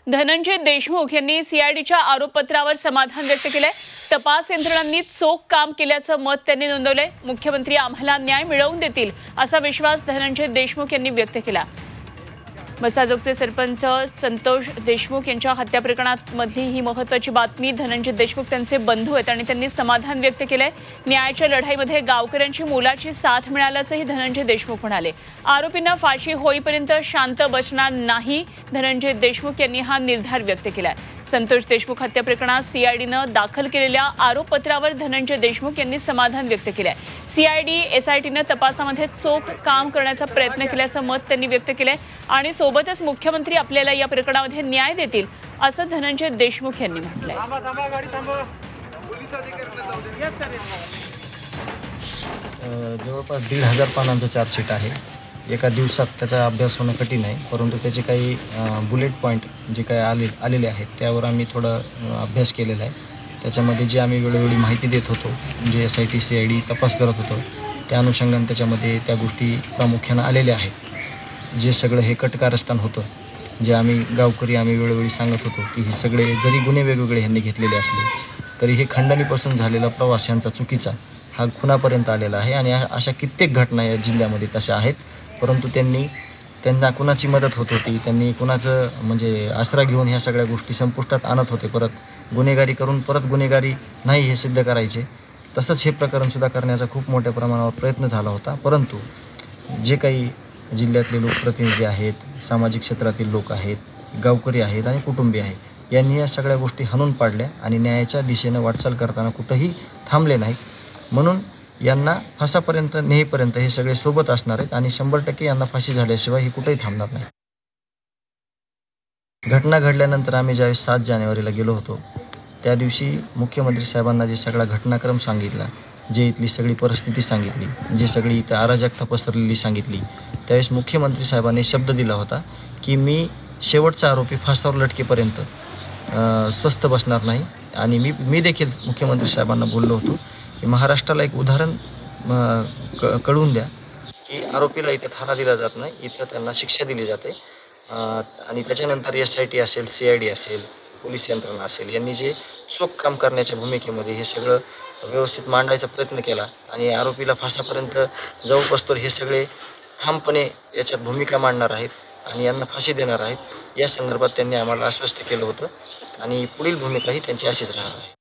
धनंजय देशमुख यांनी सीआयडीच्या आरोपपत्रावर समाधान व्यक्त केलंय। तपास यंत्रणांनी चोख काम केल्याचं मत त्यांनी नोंदवलंय। मुख्यमंत्री आम्हाला न्याय मिळवून देतील असा विश्वास धनंजय देशमुख यांनी व्यक्त केला। मसाजोगचे सरपंच संतोष देशमुख यांच्या हत्या प्रकरणात मधली ही महत्त्वाची बातमी। धनंजय देशमुख त्यांचे बंधू आहेत आणि त्यांनी समाधान व्यक्त केलंय। न्यायाच्या लढाईमध्ये गावकऱ्यांची मोलाची साथ मिळाल्याचंही धनंजय देशमुख म्हणाले। आरोपींना फाशी होईपर्यंत शांत बसणार नाही, धनंजय देशमुख यांनी हा निर्धार व्यक्त केलाय। संतोष देशमुख हत्या प्रकरणात सीआयडीनं दाखल केलेल्या आरोपपत्रावर धनंजय देशमुख यांनी समाधान व्यक्त केलंय। सीआयडी एसआयटीनं तपासामध्ये चोख काम करण्याचा प्रयत्न केल्याचं मत त्यांनी व्यक्त केलंय आणि सोबतच मुख्यमंत्री आपल्याला या प्रकरणामध्ये न्याय देतील असं धनंजय देशमुख यांनी म्हटलंय। जवळपास 1,500 पानांचं चार्जशीट आहे। एका दिवसात त्याचा अभ्यास होणं कठीण आहे, परंतु त्याचे काही बुलेट पॉईंट जे काही आलेले आहेत त्यावर आम्ही थोडा अभ्यास केलेला आहे। त्याच्यामध्ये जे आम्ही वेळोवेळी माहिती देत होतो, जे एसआयटी सीआयडी तपास करत होतो, त्या अनुषंगाने त्याच्यामध्ये त्या गोष्टी प्रामुख्यानं आलेल्या आहेत। जे सगळं हे कटकारस्थान होतं, जे आम्ही वेळोवेळी सांगत होतो की हे सगळे जरी गुन्हे वेगवेगळे ह्यांनी घेतलेले असले तरी हे खंडणीपासून झालेला प्रवास यांचा चुकीचा हा खुनापर्यंत आलेला आहे आणि अशा कित्येक घटना या जिल्ह्यामध्ये तशा आहेत। परंतु त्यांना कुणाची मदत होत होती, त्यांनी कुणाचं म्हणजे आसरा घेऊन ह्या सगळ्या गोष्टी संपुष्टात आणत होते, परत गुन्हेगारी करून परत गुन्हेगारी नाही हे सिद्ध करायचे। तसंच हे प्रकरणसुद्धा करण्याचा खूप मोठ्या प्रमाणावर प्रयत्न झाला होता, परंतु जे काही जिल्ह्यातले लोकप्रतिनिधी आहेत, सामाजिक क्षेत्रातील लोक आहेत, गावकरी आहेत आणि कुटुंबीय आहेत, यांनी या सगळ्या गोष्टी हाणून पाडल्या आणि न्यायाच्या दिशेनं वाटचाल करताना कुठंही थांबले नाहीत। म्हणून यांना फासापर्यंत नेईपर्यंत हे सगळे सोबत असणार आहेत आणि 100% यांना फाशी झाल्याशिवाय हे कुठेही थांबणार नाही। घटना घडल्यानंतर आम्ही ज्यावेळेस 7 जानेवारीला गेलो होतो, त्या दिवशी मुख्यमंत्री साहेबांना जे सगळा घटनाक्रम सांगितला, जे इथली सगळी परिस्थिती सांगितली, जे सगळी इथं अराजकता पसरलेली सांगितली, त्यावेळेस मुख्यमंत्री साहेबांनी शब्द दिला होता की मी शेवटचा आरोपी फासावर लटकेपर्यंत स्वस्थ बसणार नाही। आणि मी देखील मुख्यमंत्री साहेबांना बोललो होतो की महाराष्ट्राला एक उदाहरण कळवून द्या की आरोपीला इथे थारा दिला जात नाही, इथं त्यांना शिक्षा दिली जाते। आणि त्याच्यानंतर एसआयटी असेल, सीआयडी असेल, पोलीस यंत्रणा असेल, यांनी जे चोख काम करण्याच्या भूमिकेमध्ये हे सगळं व्यवस्थित मांडायचा प्रयत्न केला आणि आरोपीला फासापर्यंत जाऊपासतोर हे सगळे ठामपणे याच्यात भूमिका मांडणार आहेत आणि यांना फाशी देणार आहेत, या संदर्भात त्यांनी आम्हाला आश्वस्त केलं होतं आणि पुढील भूमिका ही त्यांची अशीच राहणार आहे।